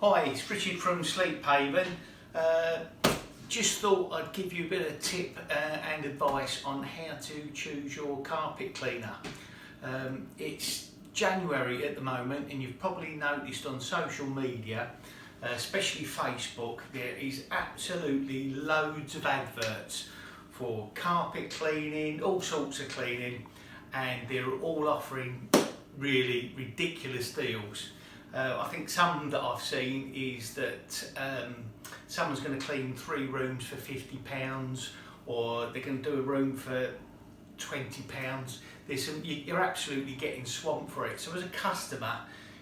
Hi, it's Richard from Sleephaven. Just thought I'd give you a bit of tip and advice on how to choose your carpet cleaner. It's January at the moment, and you've probably noticed on social media, especially Facebook, there is absolutely loads of adverts for carpet cleaning, all sorts of cleaning, and they're all offering really ridiculous deals. I think some that I've seen is that someone's going to clean 3 rooms for £50, or they're going to do a room for £20. You're absolutely getting swamped for it. So as a customer,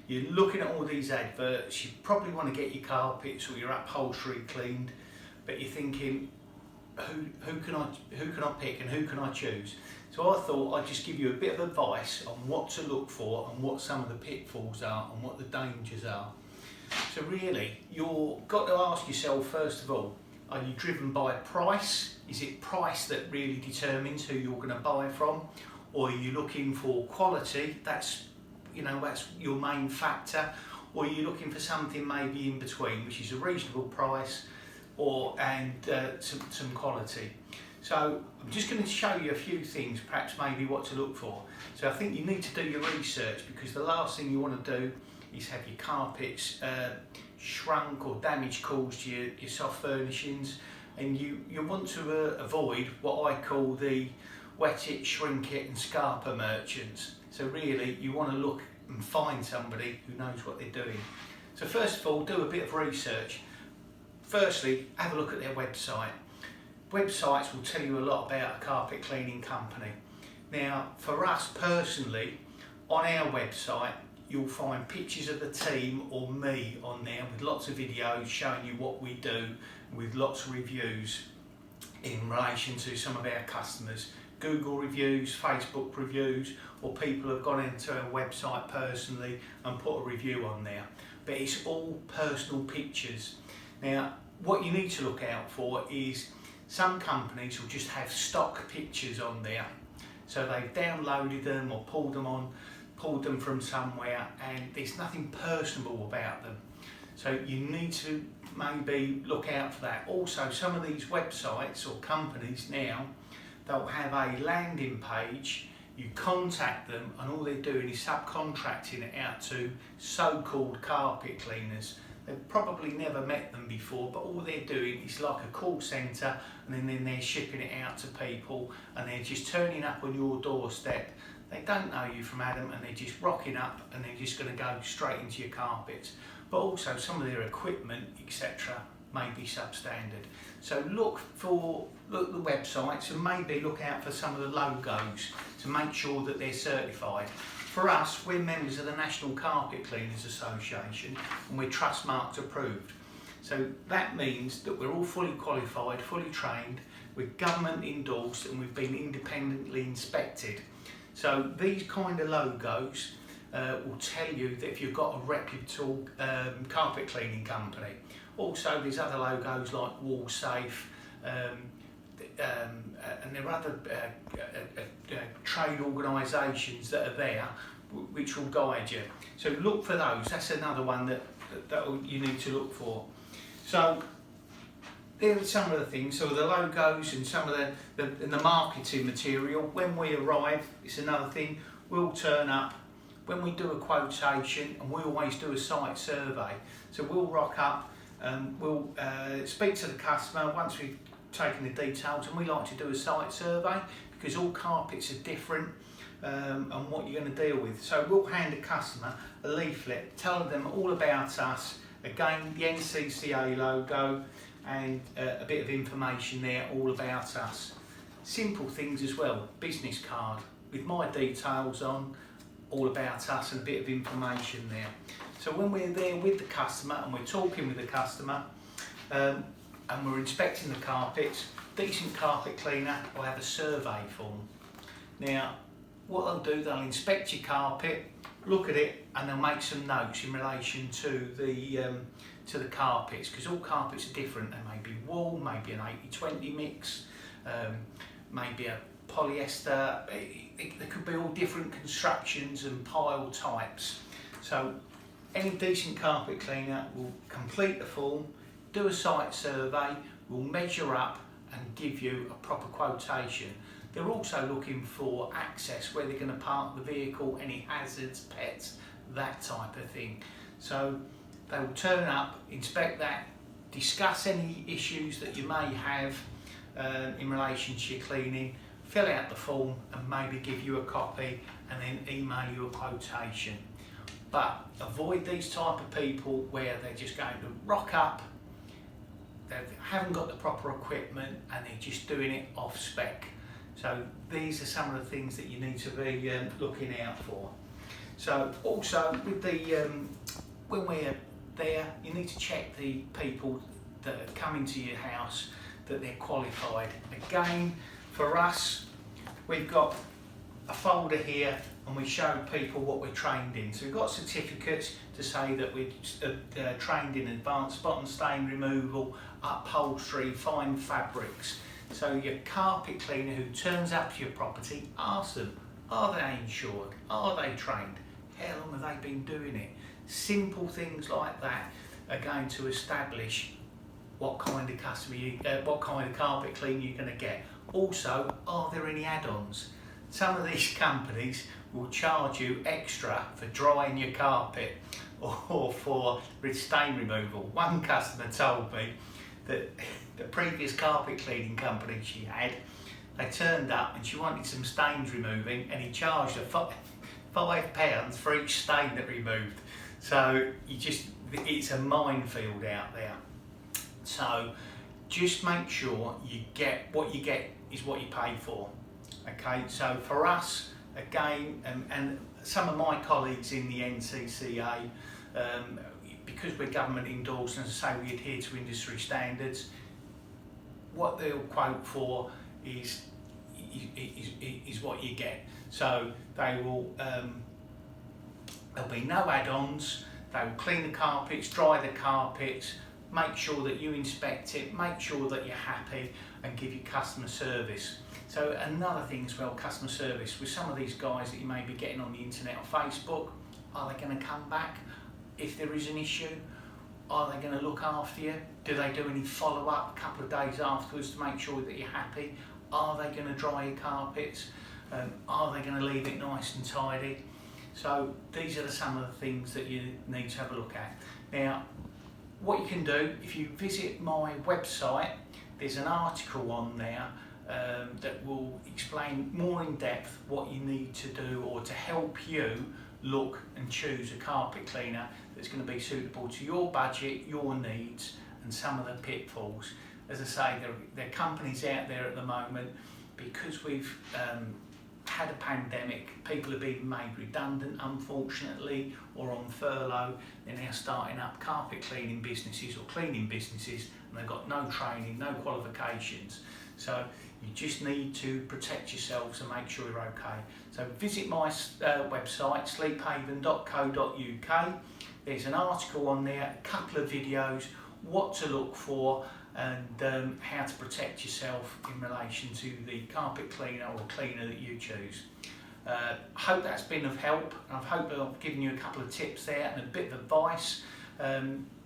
you're looking at all these adverts, you probably want to get your carpets or your upholstery cleaned, but you're thinking, who can I pick and who can I choose? So I thought I'd just give you a bit of advice on what to look for and what some of the pitfalls are and what the dangers are. So really, you've got to ask yourself, first of all, are you driven by price? Is it price that really determines who you're going to buy from? Or are you looking for quality? That's your main factor. Or are you looking for something maybe in between, which is a reasonable price and some quality? So I'm just going to show you a few things, perhaps maybe what to look for. So I think you need to do your research, because the last thing you want to do is have your carpets shrunk or damage caused to your soft furnishings, and you want to avoid what I call the wet it, shrink it and scarper merchants. So really you want to look and find somebody who knows what they're doing. So first of all, do a bit of research. Firstly, have a look at their website. Websites will tell you a lot about a carpet cleaning company. Now, for us personally, on our website, you'll find pictures of the team or me on there with lots of videos showing you what we do, with lots of reviews in relation to some of our customers. Google reviews, Facebook reviews, or people have gone into our website personally and put a review on there. But it's all personal pictures. Now, what you need to look out for is some companies will just have stock pictures on there. So they've downloaded them or pulled them from somewhere, and there's nothing personable about them. So you need to maybe look out for that. Also, some of these websites or companies now, they'll have a landing page. You contact them and all they're doing is subcontracting it out to so-called carpet cleaners. They've probably never met them before, but all they're doing is like a call centre, and then they're shipping it out to people, and they're just turning up on your doorstep. They don't know you from Adam, and they're just rocking up, and they're just going to go straight into your carpets. But also some of their equipment, etc., may be substandard. So look at the websites, and maybe look out for some of the logos to make sure that they're certified. For us, we're members of the National Carpet Cleaners Association, and we're Trustmarked approved. So that means that we're all fully qualified, fully trained, we're government endorsed, and we've been independently inspected. So these kind of logos will tell you that if you've got a reputable carpet cleaning company. Also, there's other logos like Wall Safe, and there are other trade organisations that are there which will guide you. So look for those. That's another one that you need to look for. So there are some of the things. So the logos and some of the marketing material. When we arrive, it's another thing. We'll turn up. When we do a quotation, and we always do a site survey. So we'll rock up. We'll speak to the customer once we've taken the details, and we like to do a site survey because all carpets are different and what you're going to deal with. So we'll hand a customer a leaflet, tell them all about us, again the NCCA logo and a bit of information there all about us. Simple things as well, business card with my details on, all about us and a bit of information there. So when we're there with the customer and we're talking with the customer and we're inspecting the carpets, decent carpet cleaner will have a survey form. Now, what they'll do, they'll inspect your carpet, look at it, and they'll make some notes in relation to the carpets, because all carpets are different. They may be wool, maybe an 80-20 mix, maybe a polyester. There could be all different constructions and pile types. So any decent carpet cleaner will complete the form, do a site survey, will measure up and give you a proper quotation. They're also looking for access, where they're going to park the vehicle, any hazards, pets, that type of thing. So they will turn up, inspect that, discuss any issues that you may have in relation to your cleaning, fill out the form and maybe give you a copy and then email you a quotation. But avoid these type of people where they're just going to rock up, they haven't got the proper equipment and they're just doing it off spec. So these are some of the things that you need to be looking out for. So also with the when we're there, you need to check the people that are coming to your house, that they're qualified. Again, for us, we've got a folder here and we show people what we're trained in. So we've got certificates to say that we're trained in advanced spot and stain removal, upholstery, fine fabrics. So your carpet cleaner who turns up to your property, ask them, are they insured? Are they trained? How long have they been doing it? Simple things like that are going to establish what kind of what kind of carpet cleaner you're going to get. Also, are there any add-ons? Some of these companies will charge you extra for drying your carpet or for stain removal. One customer told me that the previous carpet cleaning company she had, they turned up and she wanted some stains removing and he charged her £5 for each stain that removed. So it's a minefield out there. So just make sure you get what you get is what you pay for. Okay, so for us, again, and some of my colleagues in the NCCA, because we're government endorsed and as I say we adhere to industry standards, what they'll quote for is what you get. So they will, there'll be no add-ons, they will clean the carpets, dry the carpets, make sure that you inspect it, make sure that you're happy and give you customer service. So another thing as well, customer service, with some of these guys that you may be getting on the internet or Facebook, are they going to come back if there is an issue? Are they going to look after you? Do they do any follow-up a couple of days afterwards to make sure that you're happy? Are they going to dry your carpets? Are they going to leave it nice and tidy? So these are some of the things that you need to have a look at. Now, what you can do, if you visit my website, there's an article on there that will explain more in depth what you need to do or to help you look and choose a carpet cleaner that's going to be suitable to your budget, your needs and some of the pitfalls. As I say, there are companies out there at the moment, because we've had a pandemic, people have been made redundant unfortunately or on furlough. They're now starting up carpet cleaning businesses or cleaning businesses and they've got no training, no qualifications. So you just need to protect yourselves and make sure you're okay. So visit my website, sleephaven.co.uk. There's an article on there, a couple of videos, what to look for and how to protect yourself in relation to the carpet cleaner or cleaner that you choose. I hope that's been of help. I hope I've given you a couple of tips there and a bit of advice.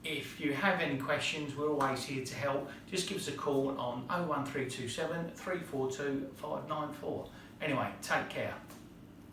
If you have any questions, we're always here to help. Just give us a call on 01327 342 594. Anyway, take care.